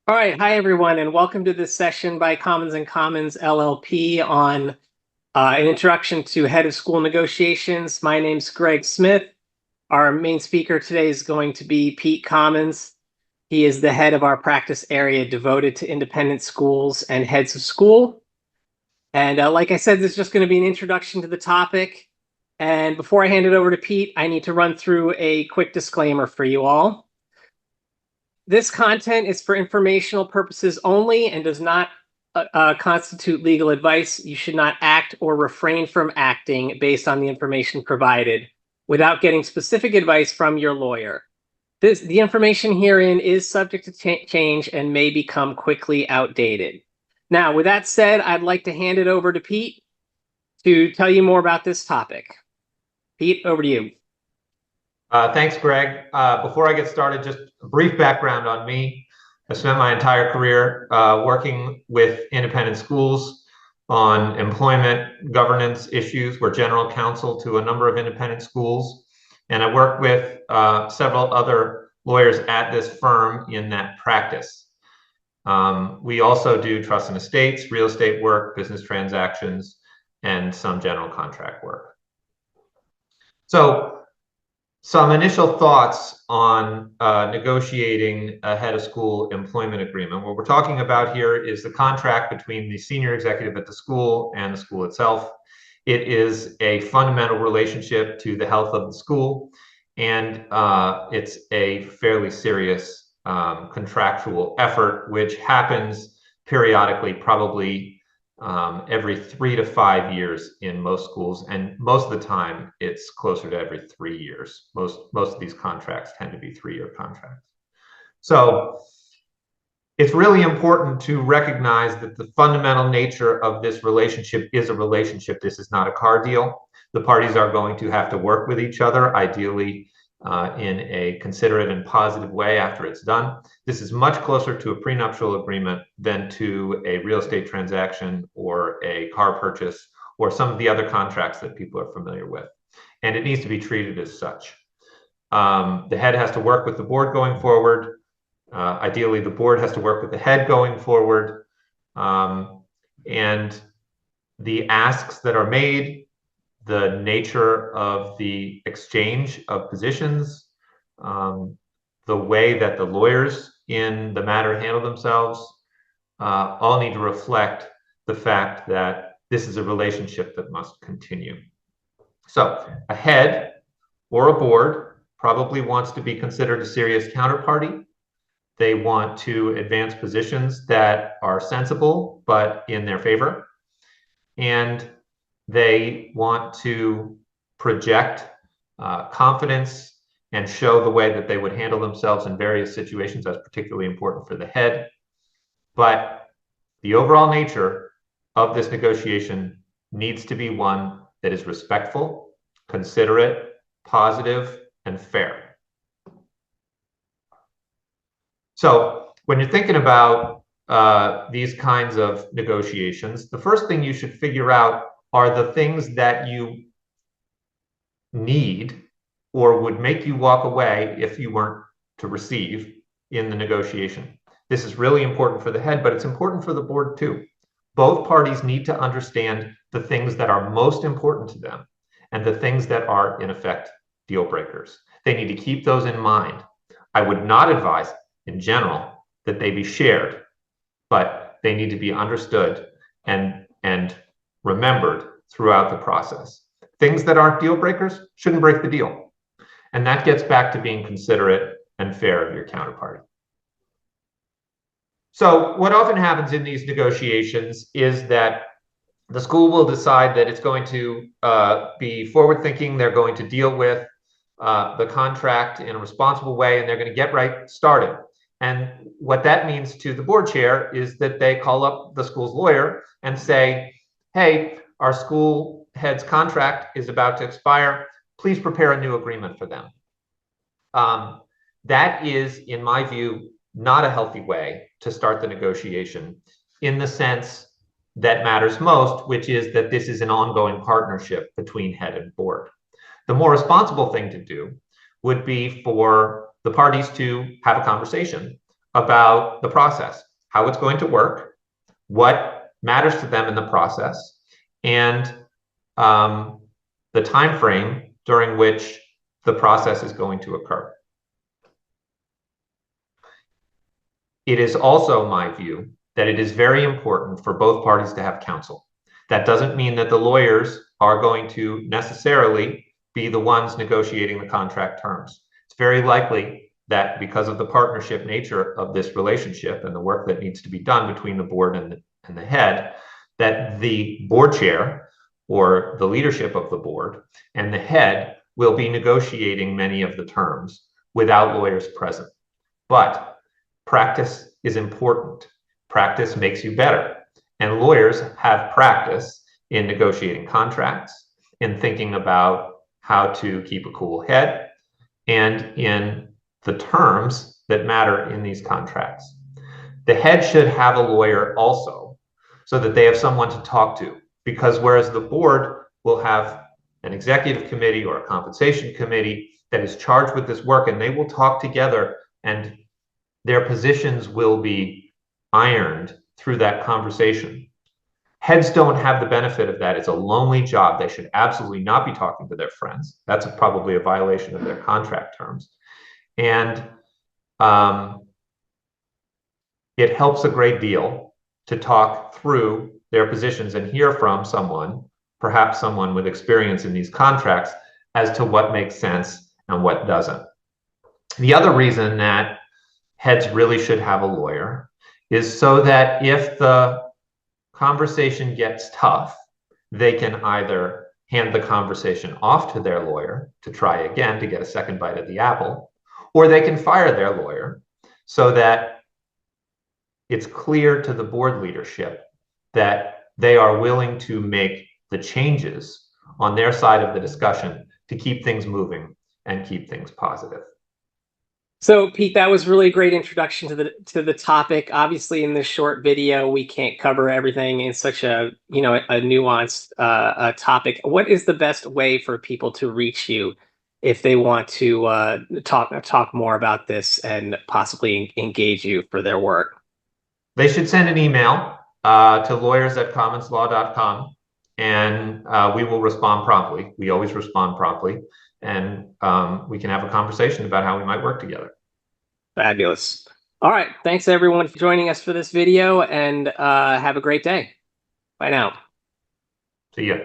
All right, hi everyone, and welcome to this session by Commons and Commons LLP on an introduction to head of school negotiations. My name's Greg Smith. Our main speaker today is going to be Pete Commons. He is the head of our practice area devoted to independent schools and heads of school. And like I said, this is just going to be an introduction to the topic. And before I hand it over to Pete, I need to run through a quick disclaimer for you all. This content is for informational purposes only and does not constitute legal advice. You should not act or refrain from acting based on the information provided without getting specific advice from your lawyer. The information herein is subject to change and may become quickly outdated. Now, with that said, I'd like to hand it over to Pete to tell you more about this topic. Pete, over to you. Thanks, Greg. Before I get started, just a brief background on me. I spent my entire career working with independent schools on employment governance issues. We're general counsel to a number of independent schools. And I worked with several other lawyers at this firm in that practice. We also do trust and estates, real estate work, business transactions, and some general contract work. So, some initial thoughts on negotiating a head of school employment agreement. What we're talking about here is the contract between the senior executive at the school and the school itself. It is a fundamental relationship to the health of the school, and it's a fairly serious contractual effort, which happens periodically, probably every 3 to 5 years in most schools, and most of the time it's closer to every 3 years. Most of these contracts tend to be 3-year contracts. So it's really important to recognize that the fundamental nature of this relationship is a relationship. This is not a car deal. The parties are going to have to work with each other, ideally in a considerate and positive way after it's done. This is much closer to a prenuptial agreement than to a real estate transaction or a car purchase or some of the other contracts that people are familiar with. And it needs to be treated as such. The head has to work with the board going forward. Ideally, the board has to work with the head going forward. And the asks that are made, the nature of the exchange of positions, the way that the lawyers in the matter handle themselves, all need to reflect the fact that this is a relationship that must continue. So a head or a board probably wants to be considered a serious counterparty. They want to advance positions that are sensible but in their favor. And they want to project confidence and show the way that they would handle themselves in various situations. That's particularly important for the head. But the overall nature of this negotiation needs to be one that is respectful, considerate, positive, and fair. So when you're thinking about these kinds of negotiations, the first thing you should figure out are the things that you need or would make you walk away if you weren't to receive in the negotiation. This is really important for the head, but it's important for the board too. Both parties need to understand the things that are most important to them and the things that are, in effect, deal breakers. They need to keep those in mind. I would not advise, in general, that they be shared, but they need to be understood and remembered throughout the process. Things that aren't deal breakers shouldn't break the deal. And that gets back to being considerate and fair of your counterparty. So what often happens in these negotiations is that the school will decide that it's going to be forward-thinking. They're going to deal with the contract in a responsible way, and they're going to get right started. And what that means to the board chair is that they call up the school's lawyer and say, hey, our school head's contract is about to expire. Please prepare a new agreement for them. That is, in my view, not a healthy way to start the negotiation in the sense that matters most, which is that this is an ongoing partnership between head and board. The more responsible thing to do would be for the parties to have a conversation about the process, how it's going to work, what matters to them in the process, and the time frame during which the process is going to occur. It is also my view that it is very important for both parties to have counsel. That doesn't mean that the lawyers are going to necessarily be the ones negotiating the contract terms. It's very likely that because of the partnership nature of this relationship and the work that needs to be done between the board and the head, that the board chair or the leadership of the board and the head will be negotiating many of the terms without lawyers present. But practice is important. Practice makes you better. And lawyers have practice in negotiating contracts, in thinking about how to keep a cool head, and in the terms that matter in these contracts. The head should have a lawyer also, so that they have someone to talk to, because whereas the board will have an executive committee or a compensation committee that is charged with this work, and they will talk together and their positions will be ironed through that conversation. Heads don't have the benefit of that. It's a lonely job. They should absolutely not be talking to their friends. That's probably a violation of their contract terms. And it helps a great deal to talk through their positions and hear from someone, perhaps someone with experience in these contracts, as to what makes sense and what doesn't. The other reason that heads really should have a lawyer is so that if the conversation gets tough, they can either hand the conversation off to their lawyer to try again to get a second bite at the apple, or they can fire their lawyer so that it's clear to the board leadership that they are willing to make the changes on their side of the discussion to keep things moving and keep things positive. So, Pete, that was really a great introduction to the topic. Obviously, in this short video, we can't cover everything in such a nuanced topic. What is the best way for people to reach you if they want to talk more about this and possibly engage you for their work? They should send an email to lawyers@commonslaw.com, and we will respond promptly. We always respond promptly, and we can have a conversation about how we might work together. Fabulous. All right. Thanks, everyone, for joining us for this video, and have a great day. Bye now. See ya.